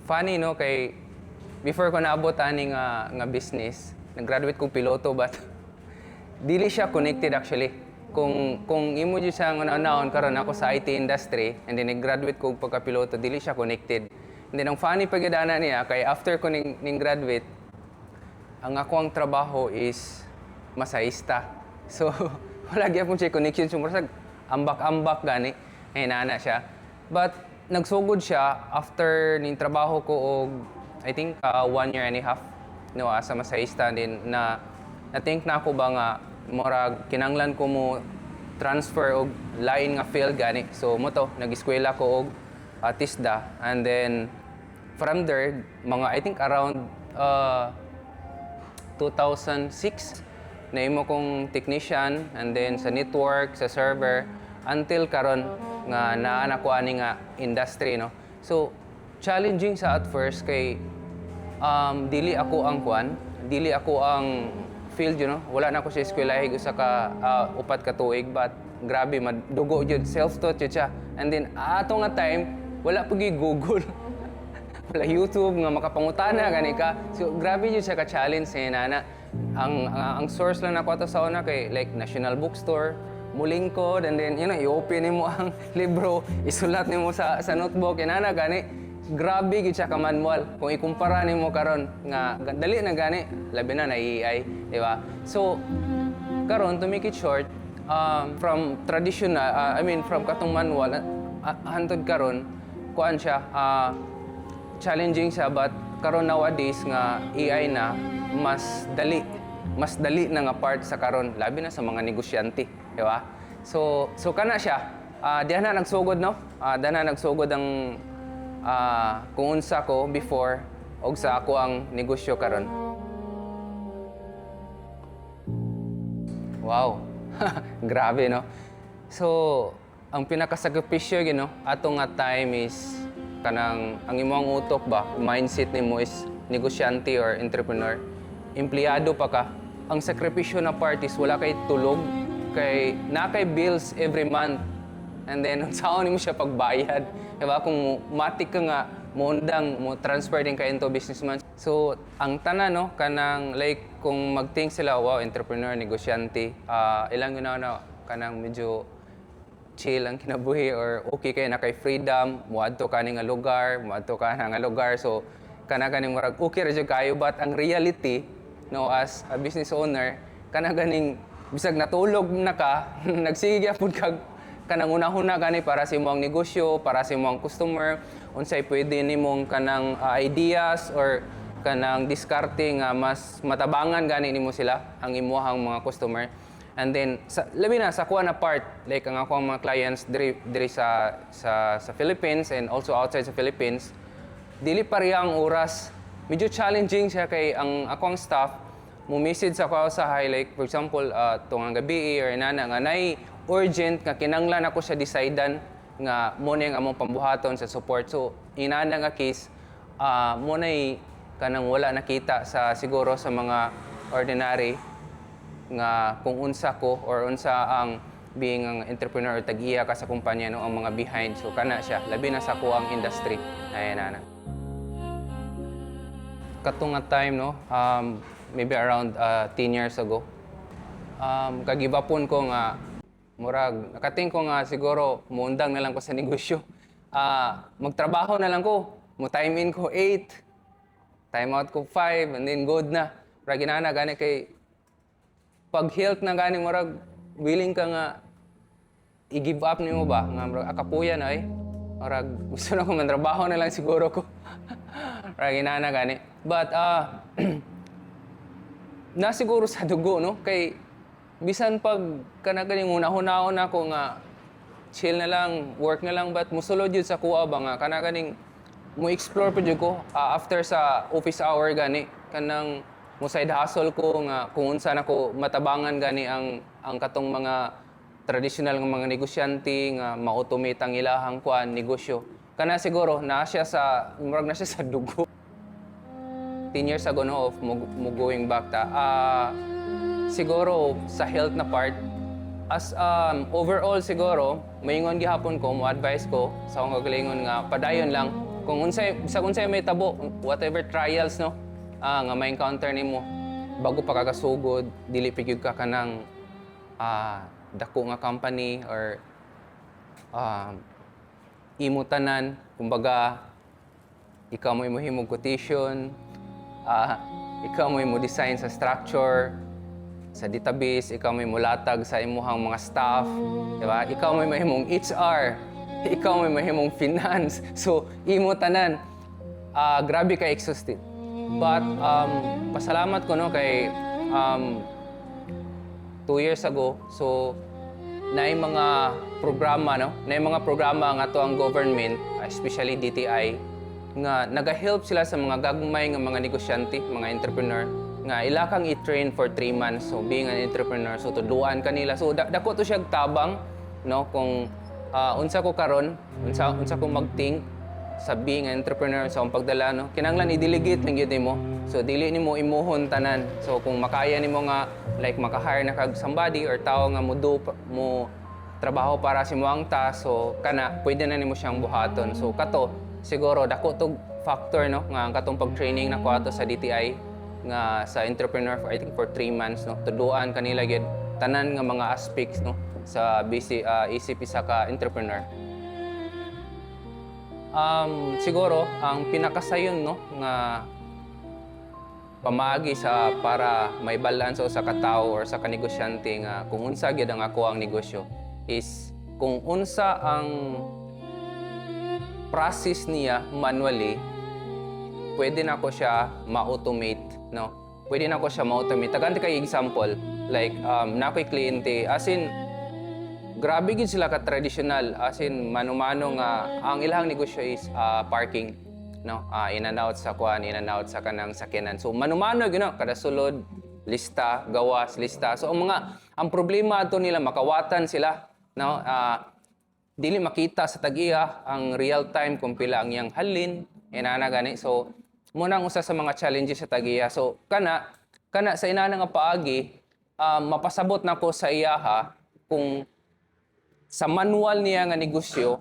funny no kay before ko naabot ani nga business, nag-graduate kong piloto but dili siya connected actually. Kung imo jud siya nga naon karon ako sa IT industry and then nag-graduate ko pagka-piloto, dili siya connected. And then ang funny pagidana niya kay after ko ning graduate, ang ako ang trabaho is masahista. So wala gyapon siya connection so murag ambak-ambak gani ay nana siya. But nagsugod siya after ning trabaho ko og I think 1 year and a half no as a masahista din na think na ako ba nga murag kinanglan ko mo transfer og lain nga field gani. So mo to nag-eskwela ko og TISDA and then from there mga I think around 2006 naimo kong technician and then sa network sa server until karon nga naa na ko ani nga industry no. So challenging sa at first kay dili ako ang dili ako ang field you know. Wala na ako sa eskwelahe usa ka upat ka tuig but grabe madugo jud self-taught jud siya. And then ato nga time wala pag Google. Wala YouTube nga makapangutana gani ka. So grabe jud siya ka challenge sa nana. Ang source lang nako ato sa una kay like National Bookstore, mulingkod and then you know i-open nimo ang libro, isulat nimo sa notebook inana gani. Grabe gid siya ka manual. Kung ikumpara nimo karon nga dali na gani, labi na AI, di ba? So karon to make it short, from traditional, from katong manual hantod karon kuan siya challenging siya but karon nowadays nga AI na mas dali na nga part sa karon labi na sa mga negosyante, di ba? So kana siya diha na nagsugod no. Diha na nagsugod ang kung unsa ko before og sa ako ang negosyo karon. Wow. Grabe no. So ang pinakasakripisyo gino ato nga time is kanang ang imong utok ba mindset nimo is negosyante or entrepreneur. Empleyado pa ka. Ang sakripisyo na part is wala kay tulog kay na kay bills every month. And then unsaon nimo siya pagbayad. Diba? Kung matik ka nga moundang mo transfer din ka into businessman. So ang tanan no kanang like kung mag-think sila wow entrepreneur negosyante ilang yun na kanang medyo chill ang kinabuhi or okay kay na kay freedom muadto ka ni nga lugar muadto ka na nga lugar so kana ganing murag okay ra jud kayo but ang reality no as a business owner kana ganing bisag natulog na ka nagsige gyapon kag kanang una-una gani para sa imong negosyo, para sa imong customer, unsay pwede nimong kanang ideas or kanang diskarte nga mas matabangan gani nimo sila ang imuhang mga customer. And then labi na sa kuha na part like ang akong mga clients diri sa Philippines and also outside sa Philippines, dili pareha ang oras. Medyo challenging siya kay ang akong staff mo message ako sa highlight for example tungang gabi or inana nga nay urgent nga kinanglan ako siya decidan nga mo na yung among pambuhaton sa support. So inana nga case mo na kanang wala nakita sa siguro sa mga ordinary nga kung unsa ko or unsa ang being ang entrepreneur or tag-iya ka sa kumpanya no ang mga behind. So kana siya labi na sa kuang industry ay nana. Katong nga time no maybe around 10 years ago kagibapon ko nga murag nakating ko nga siguro muundang na lang ko sa negosyo. Magtrabaho na lang ko. Mo time in ko 8. Time out ko 5 and then good na. Murag ginana gani kay pag health na gani murag willing ka nga i-give up nimo ba nga murag akapuya na murag gusto na ko mantrabaho na lang siguro ko. Murag ginana gani. But na siguro sa dugo no kay bisan pag kanagaling una-hunahon ako nga chill na lang, work na lang but musulod jud sa kuha ba nga kanagaling mo explore pa jud ko after sa office hour gani kanang mo side hustle ko nga kung unsa na ko matabangan gani ang katong mga traditional nga mga negosyante nga ma-automate ang ilahang kuan negosyo. Kana siguro na siya sa murag na siya sa dugo. 10 years ago no of mo going back ta siguro sa health na part as overall siguro maingon gihapon ko mo advice ko sa akong kagalingon nga padayon lang kung unsay may tabo, whatever trials no, nga may encounter nimo bago pa kakasugod, dili pigyud ka kanang dako nga company or imo tanan, kumbaga ikaw mo himog quotation, ikaw mo design sa structure, sa database, ikaw may mulatag sa imuhang mga staff, di ba? Ikaw may mahimong HR, ikaw may mahimong finance. So, imo tanan, grabe ka exhausted. But, pasalamat ko no kay 2 years ago, so, naay mga programa, no? Naay mga programa nga to ang government, especially DTI, nga nag-help sila sa mga gagmay nga mga negosyante, mga entrepreneur, nga ila kang i-train for 3 months, so being an entrepreneur, so tudluan kanila. So dako to siya tabang, no, kung unsa ko karon, unsa ko mag-think sa being an entrepreneur sa akong pagdala, no, kinahanglan i-delegate lang gyud nimo. So dili nimo imuhon tanan. So kung makaya nimo nga like maka-hire na kag somebody or tao nga mo trabaho para sa imong task, so kana pwede na nimo siyang buhaton. So kato siguro dako to factor, no, nga ang katong pag-training na ko ato sa DTI nga sa entrepreneur for I think for 3 months, no, tuduan kanila gyud tanan nga mga aspects, no, sa isip isa ka entrepreneur. Siguro ang pinakasayon, no, nga pamaagi sa para may balanso sa katao or sa kanegosyante nga kung unsa gyud ang ako ang negosyo is kung unsa ang process niya manually, pwede na ko siya ma-automate, no? Pwede na ko siya ma-automate. Taganti kay example, like nakoy kliyente, as in grabe gid sila ka traditional, as in mano-mano nga ang ilang negosyo is parking, no? In and out sa kuan, in and out sa kanang sakyanan. So mano-mano gyud, no? Kada sulod lista, gawas, lista. So ang problema ato nila makawatan sila, no? Dili makita sa tag-iya ang real time kung pila ang iyang halin, inana gani. So muna ang usa sa mga challenges sa tag-iya. So kana sa inana nga paagi, mapasabot na ko sa iyaha kung sa manual niya nga negosyo,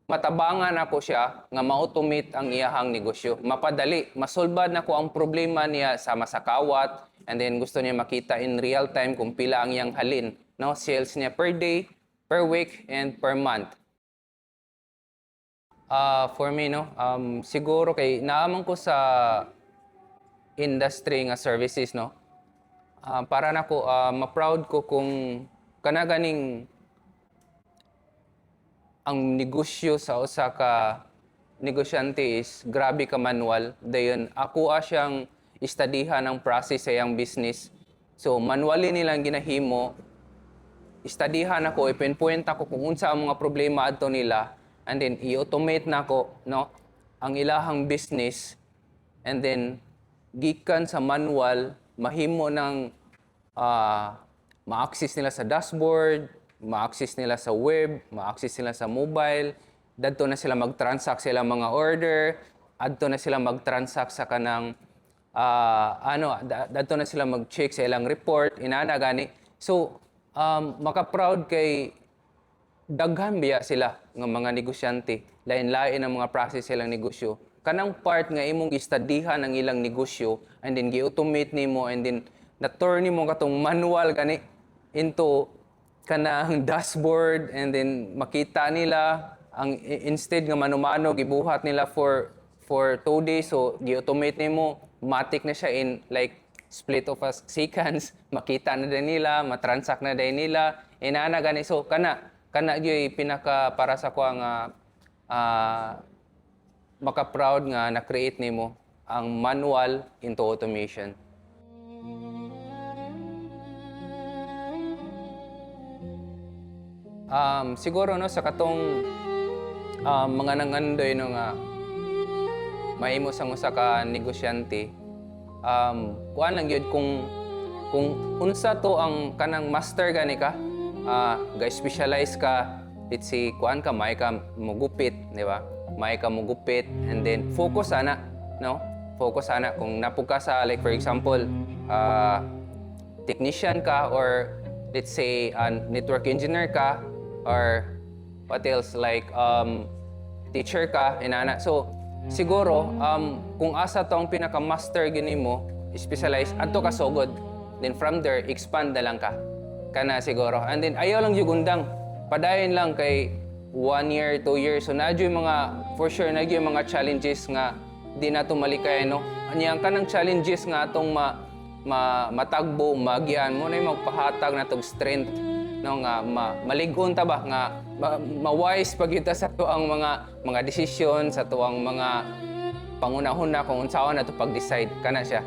matabangan ako siya nga ma-automate ang iyahang negosyo. Mapadali, masolbad na ko ang problema niya sa masakawat, and then gusto niya makita in real time kung pila ang iyang halin, no? Sales niya per day, per week, and per month. For me, no, siguro kay naamang ko sa industry nga services, no, para na ko ma-proud ko kung kanaganing ang negosyo sa usa ka negosyante is grabe ka manual. Dayon ako siyang istadihan ang process sa iyang business. So manually nilang ginahimo, istadihan ako, ipinpoint ako kung unsa ang mga problema adto nila, and then i-automate na ko, no, ang ilahang business, and then gikan sa manual mahimo ng ma-access nila sa dashboard, ma-access nila sa web, ma-access nila sa mobile, dadto na sila mag-transact sila mga order, adto na sila mag-transact sa kanang dadto na sila mag-check sa ilang report, inana gani. So maka-proud kay daghan biya sila nga mga negosyante, lain-lain ang mga process silang negosyo. Kanang part nga imong istadihan ang ilang negosyo, and then gi-automate nimo, and then na-turn nimo katong manual gani into kanang dashboard, and then makita nila ang instead nga mano-mano gibuhat nila for 2 days, so gi-automate nimo, matic na siya in like split of a seconds, makita na din nila, matransact na din nila, inana gani. So kana gyud pinaka para sa ko nga maka-proud nga na-create nimo ang manual into automation. Siguro no sa katong mga nangandoy no nga mahimo sang usa ka negosyante, kuan lang gyud kung unsa to ang kanang master gani ka, ga-specialize ka, let's say kuan ka may ka mugupit, di ba? May ka mugupit, and then focus ana, no? Focus ana kung napug ka sa like for example, technician ka, or let's say network engineer ka, or what else like teacher ka, inana. So siguro kung asa to ang pinaka-master gini mo, specialize adto ka sugod. Then from there expand na lang ka. Kana siguro. And then ayaw lang yung undang. Padayon lang kay 1 year, 2 years. So na yung mga for sure na yung mga challenges nga di na tumalikay no. Anyang kanang challenges nga atong matagbo, magian mo na yung magpahatag na tog strength no nga maligon ta ba nga ma-wise pag kita sa tuang mga desisyon sa tuang mga pangunahon na kung unsaon na to pag-decide kana siya.